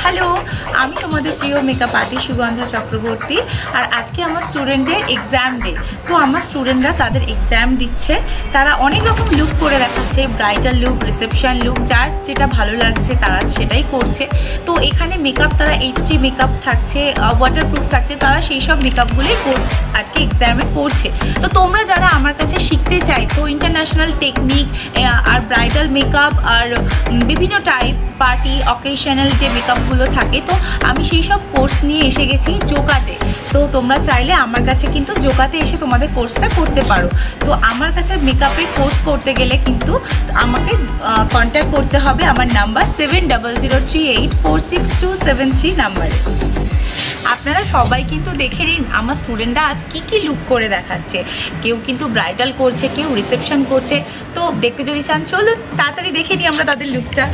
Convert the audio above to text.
Hello, আমি তোমাদের প্রিয় মেকআপ আর্টিস্ট সুগন্ধা চক্রবর্তী। আর আজকে আমার স্টুডেন্টদের এক্সাম ডে। তো আমার স্টুডেন্টরা তাদের এক্সাম দিচ্ছে। তারা অনেক রকম লুক করে দেখাচ্ছে, ব্রাইডাল লুক, রিসেপশন লুক, যার যেটা ভালো লাগছে তারা সেটাই করছে। তো এখানে মেকআপ তারা এইচডি মেকআপ থাকছে, ওয়াটারপ্রুফ থাকছে, তারা সেই সব মেকআপগুলোই আজকে এক্সামে করছে। তো তোমরা যারা আমার কাছে শিখতে চাই, তো ইন্টারন্যাশনাল টেকনিক আর ব্রাইডাল মেকআপ আর বিভিন্ন টাইপ পার্টি অকেশনাল যে মেকআপগুলো থাকে, তো আমি সেই সব কোর্স নিয়ে এসে গেছি জোকাতে। তো তোমরা চাইলে আমার কাছে কিন্তু জোকাতে এসে তোমাদের কোর্সটা করতে পারো। তো আমার কাছে মেকআপের কোর্স করতে গেলে কিন্তু আমাকে কন্ট্যাক্ট করতে হবে আমার নাম্বার 7003846273 নাম্বারে। আপনারা সবাই কিন্তু দেখে নিন আমার স্টুডেন্টরা আজ কি লুক করে দেখাচ্ছে। কেউ কিন্তু ব্রাইডাল করছে, কেউ রিসেপশন করছে। তো দেখতে যদি চান চলুন তাড়াতাড়ি দেখে নিই আমরা তাদের লুকটা।